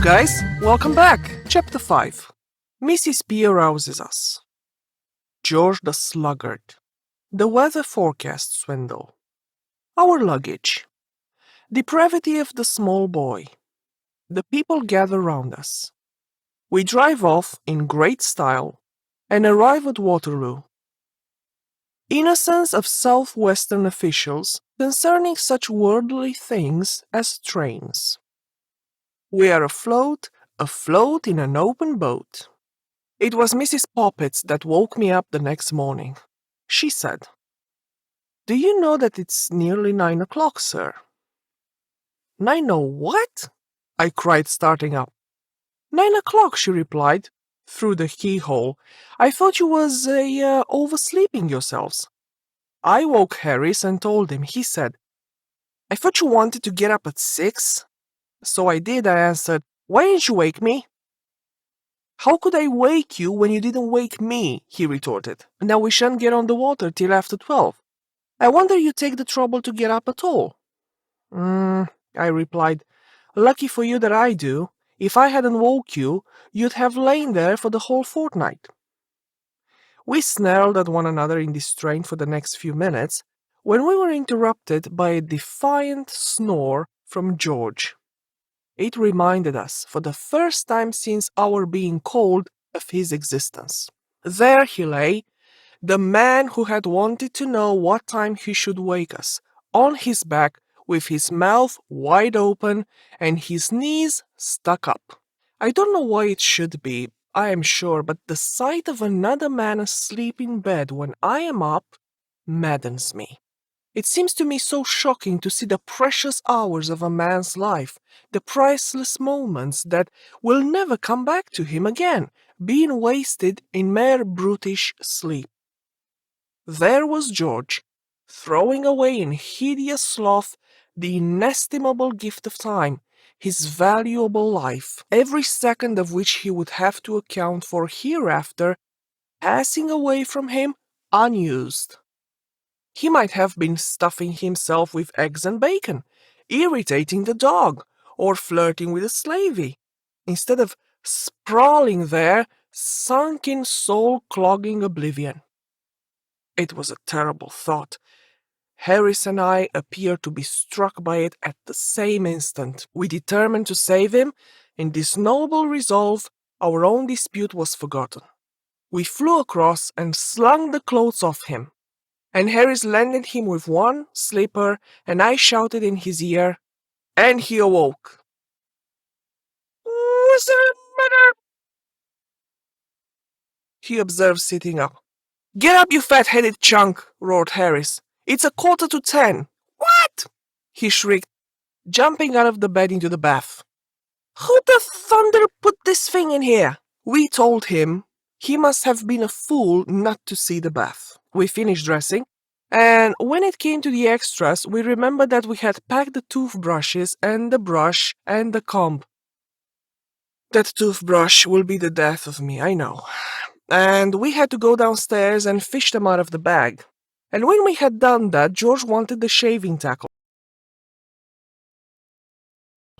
guys, welcome back. Chapter 5. Mrs. P arouses us. George the Sluggard. The weather forecast swindle. Our luggage. Depravity of the small boy. The people gather round us. We drive off in great style and arrive at Waterloo. Innocence of southwestern officials concerning such worldly things as trains. We are afloat in an open boat. It was Mrs. Poppets that woke me up the next morning. She said, "Do you know that it's nearly 9 o'clock, sir?" "9 what?" I cried, starting up. 9 o'clock, she replied, through the keyhole. "I thought you was oversleeping yourselves." I woke Harris and told him. He said, "I thought you wanted to get up at 6. So I did. I answered, "Why didn't you wake me?" "How could I wake you when you didn't wake me?" he retorted. "Now we shan't get on the water till after 12. I wonder you take the trouble to get up at all." I replied, "Lucky for you that I do. If I hadn't woke you, you'd have lain there for the whole fortnight." We snarled at one another in this strain for the next few minutes, when we were interrupted by a defiant snore from George. It reminded us, for the first time since our being called, of his existence. There he lay, the man who had wanted to know what time he should wake us, on his back, with his mouth wide open and his knees stuck up. I don't know why it should be, I am sure, but the sight of another man asleep in bed when I am up maddens me. It seems to me so shocking to see the precious hours of a man's life, the priceless moments that will never come back to him again, being wasted in mere brutish sleep. There was George, throwing away in hideous sloth the inestimable gift of time, his valuable life, every second of which he would have to account for hereafter, passing away from him unused. He might have been stuffing himself with eggs and bacon, irritating the dog, or flirting with a slavey, instead of sprawling there, sunk in soul-clogging oblivion. It was a terrible thought. Harris and I appeared to be struck by it at the same instant. We determined to save him. In this noble resolve, our own dispute was forgotten. We flew across and slung the clothes off him, and Harris landed him with one slipper, and I shouted in his ear, and he awoke. "What's the matter?" he observed, sitting up. "Get up, you fat-headed chunk," roared Harris. "It's 9:45. "What?" he shrieked, jumping out of the bed into the bath. "Who the thunder put this thing in here?" We told him he must have been a fool not to see the bath. We finished dressing, and when it came to the extras, we remembered that we had packed the toothbrushes and the brush and the comb. That toothbrush will be the death of me, I know. And we had to go downstairs and fish them out of the bag. And when we had done that, George wanted the shaving tackle.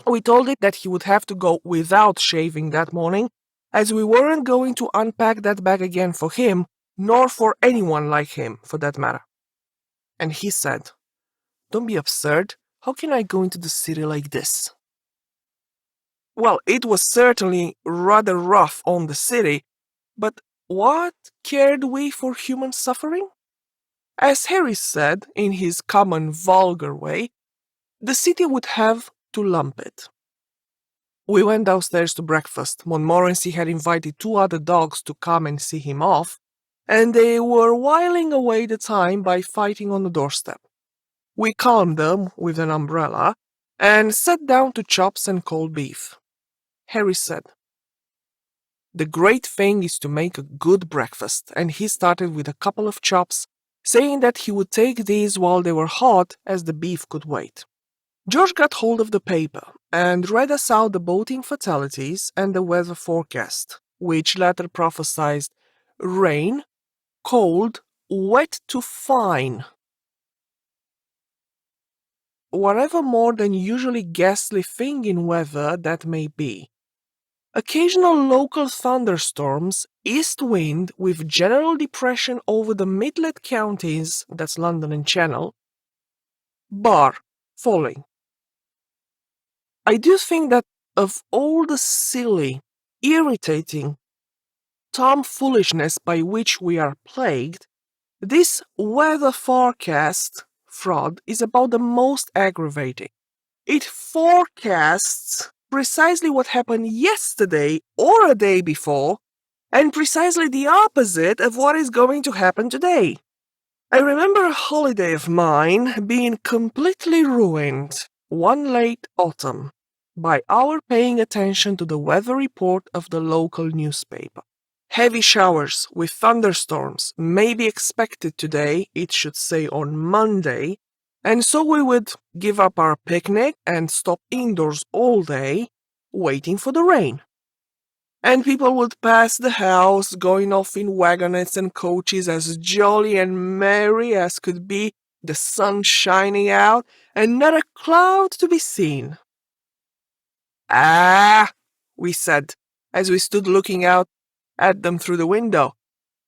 We told it that he would have to go without shaving that morning, as we weren't going to unpack that bag again for him, nor for anyone like him, for that matter. And he said, "Don't be absurd. How can I go into the city like this?" Well, it was certainly rather rough on the city, but what cared we for human suffering? As Harry said, in his common vulgar way, the city would have to lump it. We went downstairs to breakfast. Montmorency had invited 2 other dogs to come and see him off, and they were whiling away the time by fighting on the doorstep. We calmed them with an umbrella and sat down to chops and cold beef. Harry said, "The great thing is to make a good breakfast," and he started with a couple of chops, saying that he would take these while they were hot, as the beef could wait. George got hold of the paper and read us out the boating fatalities and the weather forecast, which latter prophesied rain, cold, wet to fine. Whatever more than usually ghastly thing in weather that may be, Occasional local thunderstorms, east wind with general depression over the Midland counties, that's London and Channel, bar falling. I do think that of all the silly, irritating tomfoolishness by which we are plagued, this weather forecast fraud is about the most aggravating. It forecasts precisely what happened yesterday or a day before, and precisely the opposite of what is going to happen today. I remember a holiday of mine being completely ruined one late autumn by our paying attention to the weather report of the local newspaper. Heavy showers with thunderstorms may be expected today, it should say on Monday, and so we would give up our picnic and stop indoors all day, waiting for the rain. And people would pass the house, going off in wagonettes and coaches as jolly and merry as could be, the sun shining out, and not a cloud to be seen. Ah, we said, as we stood looking out at them through the window,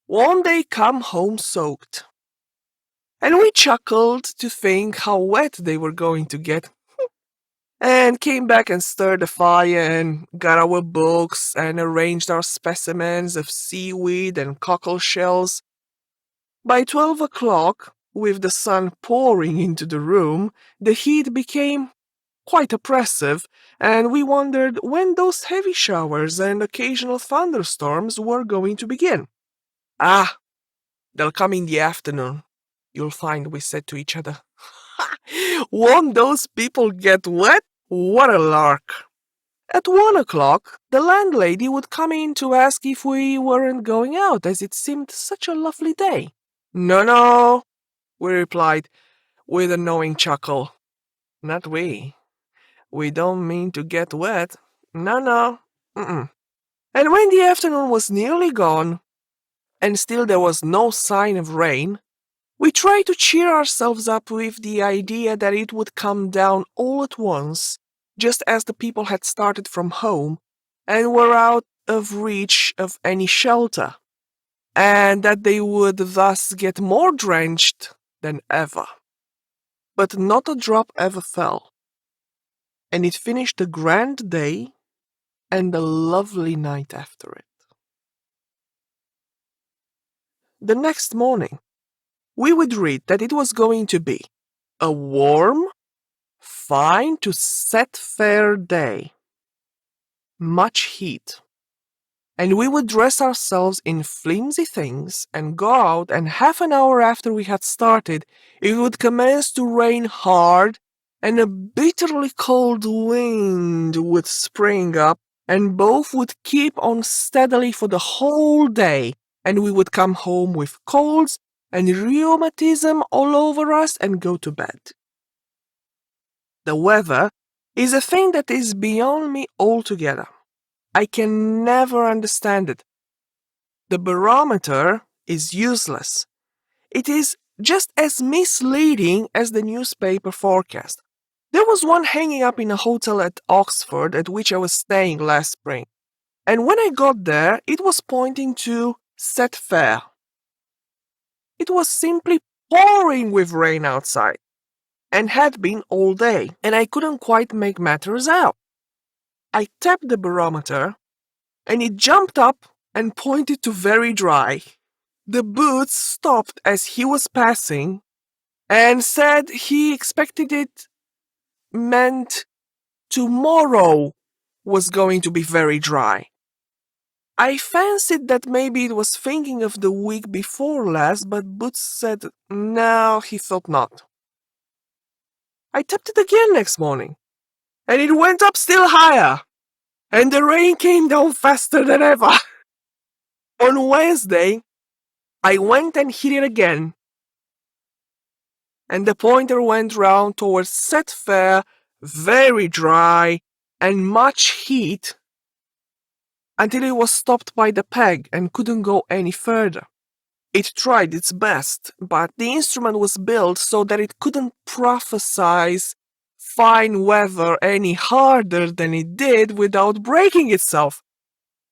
won't they come home soaked? And we chuckled to think how wet they were going to get, and came back and stirred the fire and got our books and arranged our specimens of seaweed and cockle shells. By 12 o'clock, with the sun pouring into the room, the heat became quite oppressive, and we wondered when those heavy showers and occasional thunderstorms were going to begin. Ah, they'll come in the afternoon, you'll find, we said to each other. Won't those people get wet? What a lark! At 1 o'clock, the landlady would come in to ask if we weren't going out, as it seemed such a lovely day. No, we replied, with a knowing chuckle. Not we. We don't mean to get wet. No. Mm-mm. And when the afternoon was nearly gone, and still there was no sign of rain, we tried to cheer ourselves up with the idea that it would come down all at once, just as the people had started from home and were out of reach of any shelter, and that they would thus get more drenched than ever. But not a drop ever fell, and it finished a grand day and a lovely night after it. The next morning, we would read that it was going to be a warm, fine to set fair day, much heat, and we would dress ourselves in flimsy things and go out, and half an hour after we had started, it would commence to rain hard, and a bitterly cold wind would spring up, and both would keep on steadily for the whole day, and we would come home with colds and rheumatism all over us and go to bed. The weather is a thing that is beyond me altogether. I can never understand it. The barometer is useless. It is just as misleading as the newspaper forecast. There was one hanging up in a hotel at Oxford at which I was staying last spring, and when I got there, it was pointing to set fair. It was simply pouring with rain outside, and had been all day, and I couldn't quite make matters out. I tapped the barometer, and it jumped up and pointed to very dry. The boots stopped as he was passing, and said he expected it meant tomorrow was going to be very dry. I fancied that maybe it was thinking of the week before last, but Boots said no, he thought not. I tapped it again next morning, and it went up still higher, and the rain came down faster than ever. On Wednesday, I went and hit it again, and the pointer went round towards set fair, very dry, and much heat, until it was stopped by the peg and couldn't go any further. It tried its best, but the instrument was built so that it couldn't prophesize fine weather any harder than it did without breaking itself.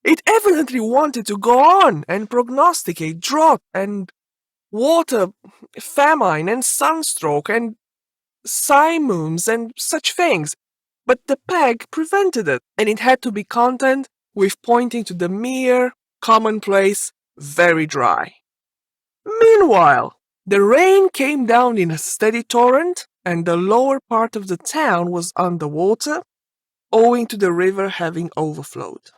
It evidently wanted to go on and prognosticate drought and water, famine and sunstroke and simoons and such things. But the peg prevented it, and it had to be content with pointing to the mere, commonplace, very dry. Meanwhile, the rain came down in a steady torrent, and the lower part of the town was under water, owing to the river having overflowed.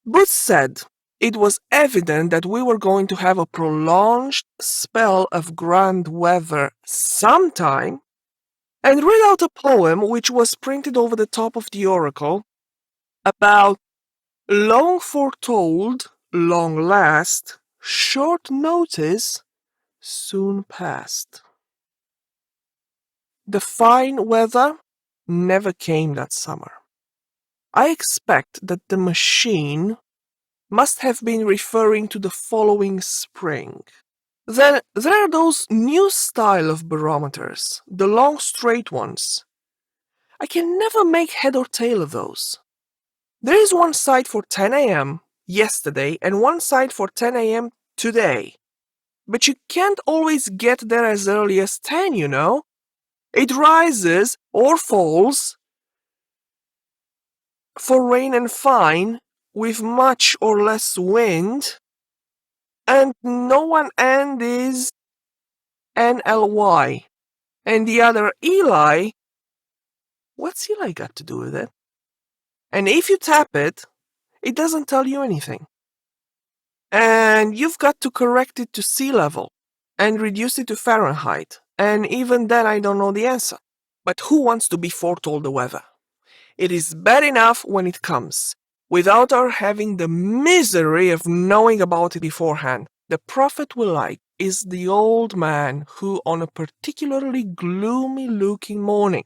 Booth said it was evident that we were going to have a prolonged spell of grand weather sometime, and read out a poem which was printed over the top of the oracle about long foretold, long last, short notice, soon past. The fine weather never came that summer. I expect that the machine must have been referring to the following spring. Then there are those new style of barometers, the long straight ones. I can never make head or tail of those. There is one side for 10 a.m. yesterday and one side for 10 a.m. today. But you can't always get there as early as 10, you know. It rises or falls for rain and fine with much or less wind, and no one end is NLY. And the other Eli, what's Eli got to do with it? And if you tap it, it doesn't tell you anything. And you've got to correct it to sea level and reduce it to Fahrenheit. And even then I don't know the answer. But who wants to be foretold the weather? It is bad enough when it comes, without our having the misery of knowing about it beforehand. The prophet we like is the old man who, on a particularly gloomy-looking morning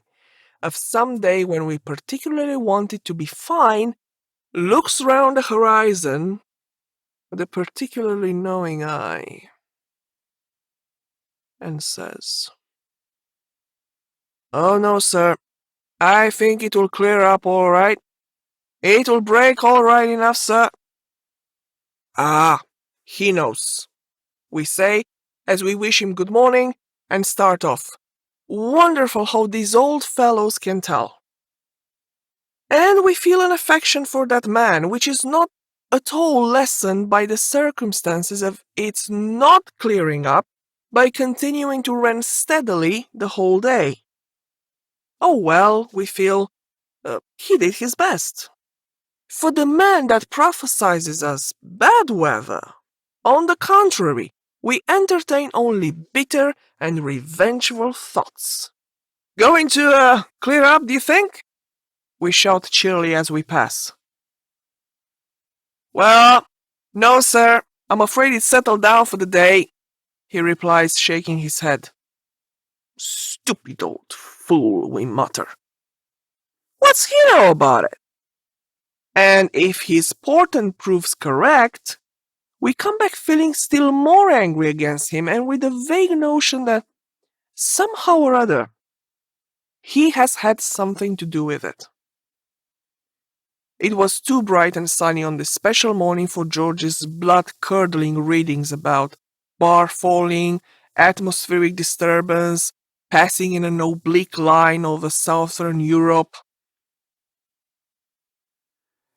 of some day when we particularly want it to be fine, looks round the horizon with a particularly knowing eye and says, "Oh no, sir, I think it will clear up all right. It will break all right enough, sir." Ah, he knows, we say as we wish him good morning and start off. Wonderful how these old fellows can tell. And we feel an affection for that man, which is not at all lessened by the circumstances of its not clearing up by continuing to run steadily the whole day. Oh well, we feel, he did his best. For the man that prophesies us bad weather, on the contrary, we entertain only bitter and revengeful thoughts. Going to clear up, do you think? We shout cheerily as we pass. Well, no, sir, I'm afraid it's settled down for the day, he replies, shaking his head. Stupid old fool, we mutter. What's he know about it? And if his portent proves correct, we come back feeling still more angry against him and with a vague notion that somehow or other he has had something to do with it. It was too bright and sunny on this special morning for George's blood-curdling readings about bar falling, atmospheric disturbance, passing in an oblique line over southern Europe,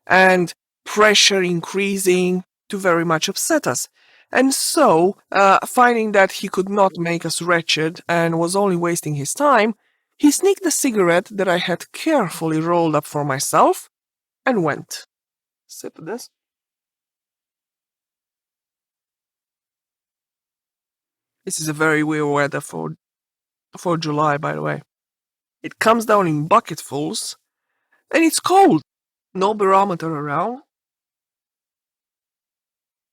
and pressure increasing to very much upset us. And so, finding that he could not make us wretched and was only wasting his time, he sneaked the cigarette that I had carefully rolled up for myself and went. Sip of this. This is a very weird weather for July, by the way. It comes down in bucketfuls, and it's cold. No barometer around.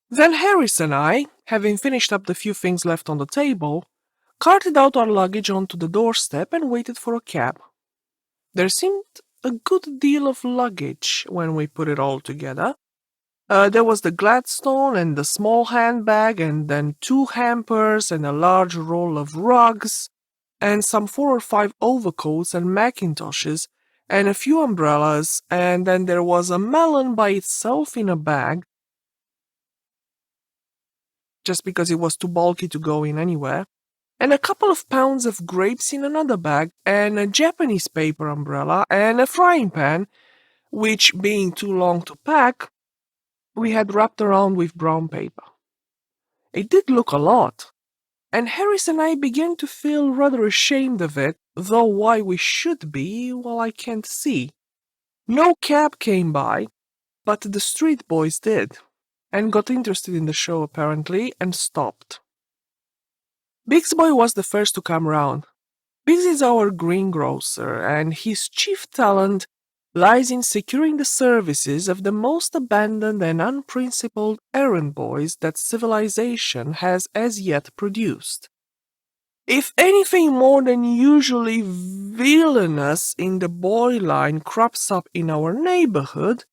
Then Harris and I, having finished up the few things left on the table, carted out our luggage onto the doorstep and waited for a cab. There seemed a good deal of luggage when we put it all together. There was the Gladstone and the small handbag, and then 2 hampers and a large roll of rugs, and some 4 or 5 overcoats and mackintoshes, and a few umbrellas, and then there was a melon by itself in a bag, just because it was too bulky to go in anywhere, and a couple of pounds of grapes in another bag, and a Japanese paper umbrella, and a frying pan, which, being too long to pack, we had wrapped around with brown paper. It did look a lot, and Harris and I began to feel rather ashamed of it, though why we should be, well, I can't see. No cab came by, but the street boys did, and got interested in the show apparently, and stopped. Biggs Boy was the first to come round. Biggs is our greengrocer, and his chief talent lies in securing the services of the most abandoned and unprincipled errand boys that civilization has as yet produced. If anything more than usually villainous in the boy line crops up in our neighborhood,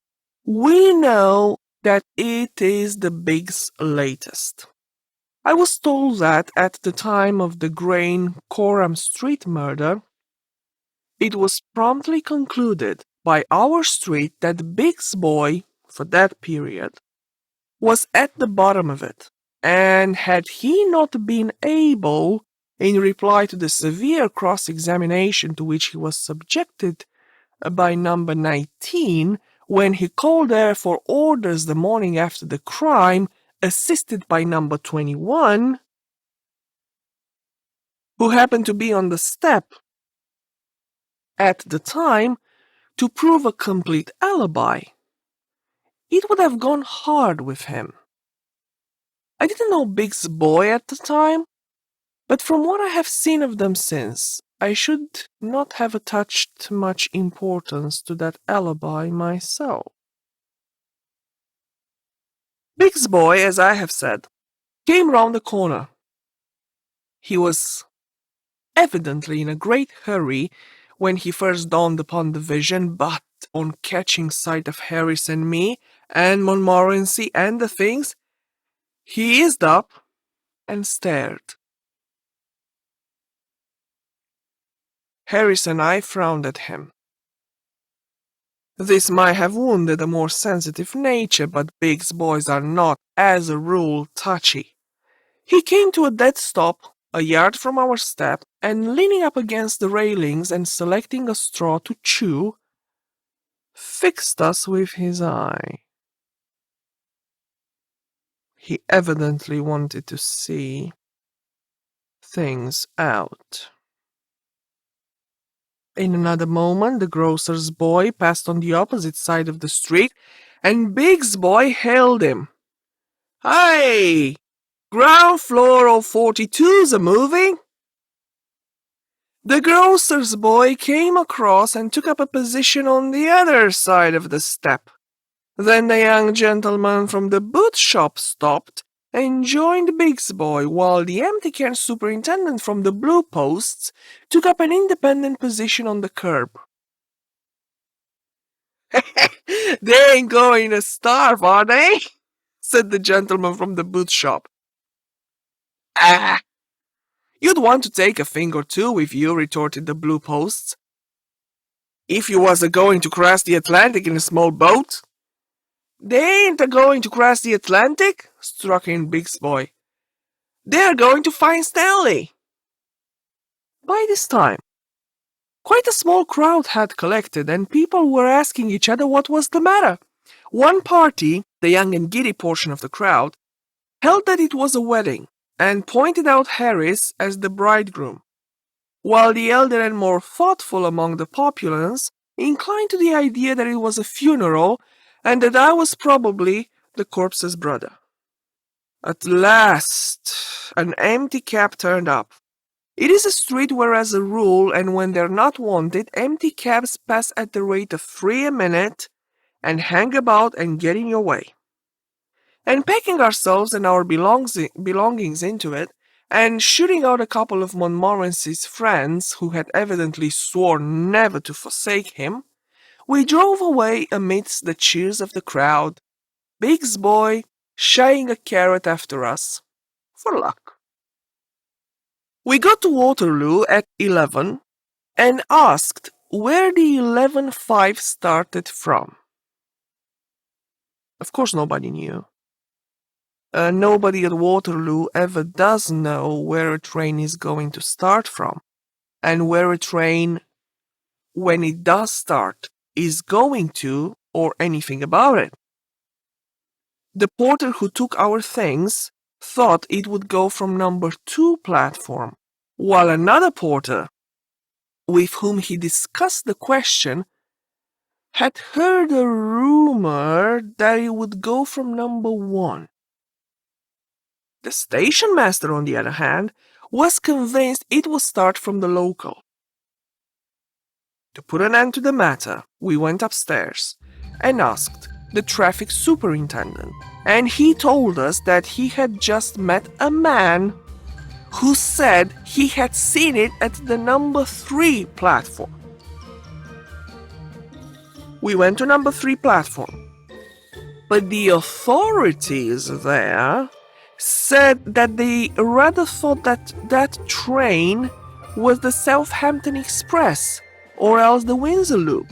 we know that it is the Biggs latest. I was told that at the time of the Grain Coram Street murder, it was promptly concluded by our street that Biggs Boy, for that period, was at the bottom of it, and had he not been able, in reply to the severe cross-examination to which he was subjected by number 19, when he called there for orders the morning after the crime, assisted by number 21, who happened to be on the step at the time to prove a complete alibi, it would have gone hard with him. I didn't know Biggs Boy at the time, but from what I have seen of them since, I should not have attached much importance to that alibi myself. Biggs Boy, as I have said, came round the corner. He was evidently in a great hurry when he first dawned upon the vision, but on catching sight of Harris and me, and Montmorency and the things, he eased up and stared. Harris and I frowned at him. This might have wounded a more sensitive nature, but Biggs boys are not, as a rule, touchy. He came to a dead stop, a yard from our step, and leaning up against the railings and selecting a straw to chew, fixed us with his eye. He evidently wanted to see things out. In another moment, the grocer's boy passed on the opposite side of the street, and Biggs Boy hailed him. "Hey! Ground floor of 42's a moving?" The grocer's boy came across and took up a position on the other side of the step. Then the young gentleman from the boot shop stopped and joined Biggs Boy, while the empty can superintendent from the Blue Posts took up an independent position on the curb. "They ain't going to starve, are they?" said the gentleman from the boot shop. "Ah, you'd want to take a thing or two with you," retorted the Blue Posts, "if you was a-going to cross the Atlantic in a small boat." "They ain't a-going to cross the Atlantic," struck in Biggs Boy. "They're going to find Stanley." By this time, quite a small crowd had collected, and people were asking each other what was the matter. One party, the young and giddy portion of the crowd, held that it was a wedding, and pointed out Harris as the bridegroom, while the elder and more thoughtful among the populace inclined to the idea that it was a funeral, and that I was probably the corpse's brother. At last, an empty cab turned up. It is a street where, as a rule, and when they're not wanted, empty cabs pass at the rate of 3 a minute and hang about and get in your way. And packing ourselves and our belongings into it, and shooting out a couple of Montmorency's friends who had evidently sworn never to forsake him, we drove away amidst the cheers of the crowd, Biggs Boy shying a carrot after us, for luck. We got to Waterloo at 11 and asked where the 11.5 started from. Of course, nobody knew. Nobody at Waterloo ever does know where a train is going to start from, and where a train, when it does start, is going to, or anything about it. The porter who took our things thought it would go from number 2 platform, while another porter, with whom he discussed the question, had heard a rumor that it would go from number 1. The station master, on the other hand, was convinced it would start from the local. To put an end to the matter, we went upstairs and asked the traffic superintendent, and he told us that he had just met a man who said he had seen it at the number 3 platform. We went to number 3 platform, but the authorities there said that they rather thought that that train was the Southampton Express or else the Windsor Loop.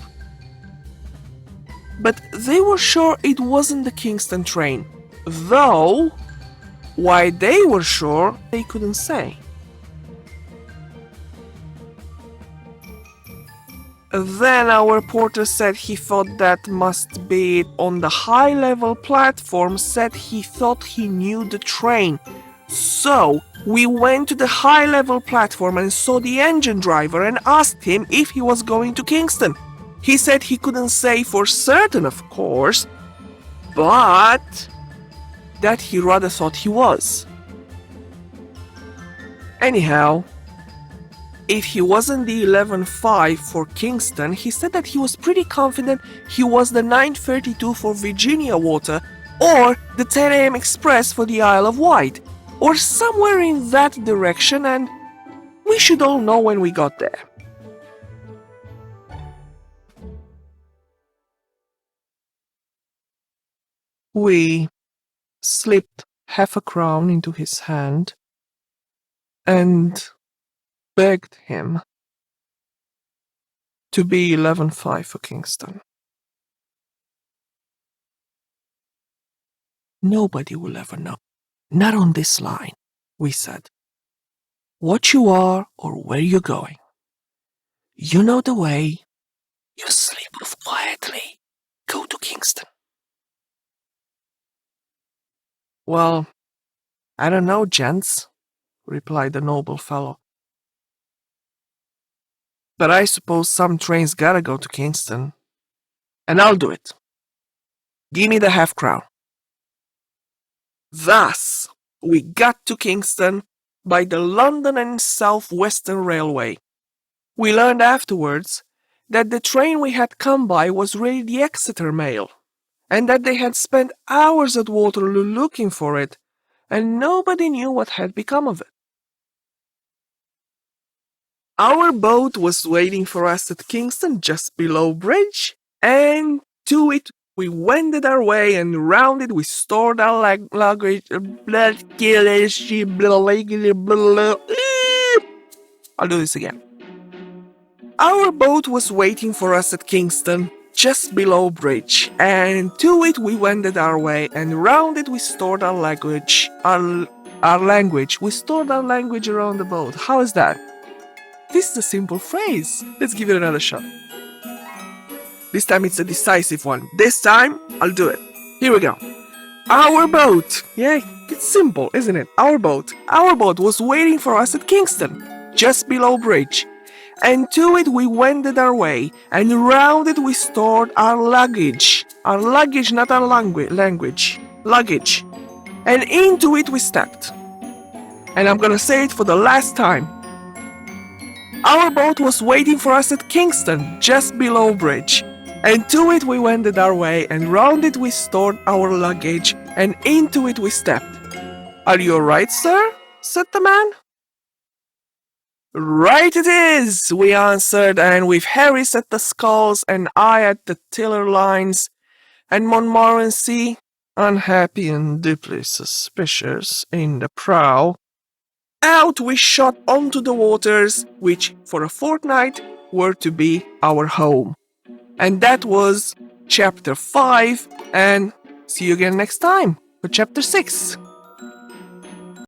But they were sure it wasn't the Kingston train, though why they were sure they couldn't say. Then our porter said he thought that must be it on the high-level platform, said he thought he knew the train. So we went to the high-level platform and saw the engine driver and asked him if he was going to Kingston. He said he couldn't say for certain, of course, but that he rather thought he was. Anyhow, if he wasn't the 11.5 for Kingston, he said that he was pretty confident he was the 9.32 for Virginia Water or the 10 a.m. Express for the Isle of Wight, or somewhere in that direction, and we should all know when we got there. We slipped half a crown into his hand and begged him to be 11.5 for Kingston. Nobody will ever know. Not on this line, we said. What you are or where you're going. You know the way. You sleep off quietly. Go to Kingston. Well, I don't know, gents, replied the noble fellow. But I suppose some trains gotta go to Kingston. And I'll do it. Give me the half-crown. Thus, we got to Kingston by the London and South Western Railway. We learned afterwards that the train we had come by was really the Exeter Mail, and that they had spent hours at Waterloo looking for it, and nobody knew what had become of it. Our boat was waiting for us at Kingston just below bridge, and to it we wended our way, and round it we stored our luggage. I'll do this again. Our boat was waiting for us at Kingston, just below bridge, and to it we wended our way, and round it we stored our language. We stored our language around the boat. How is that? This is a simple phrase. Let's give it another shot. This time it's a decisive one. This time, I'll do it. Here we go. Our boat. Yeah, it's simple, isn't it? Our boat. Our boat was waiting for us at Kingston, just below bridge. And to it we wended our way, and round it we stored our luggage. Our luggage, not our language. Luggage. And into it we stepped. And I'm gonna say it for the last time. Our boat was waiting for us at Kingston, just below bridge. And to it we wended our way, and round it we stored our luggage, and into it we stepped. Are you alright, sir? Said the man. Right it is, we answered, and with Harris at the sculls, and I at the tiller lines, and Montmorency, unhappy and deeply suspicious, in the prow, out we shot onto the waters, which, for a fortnight, were to be our home. And that was chapter 5, and see you again next time for chapter 6.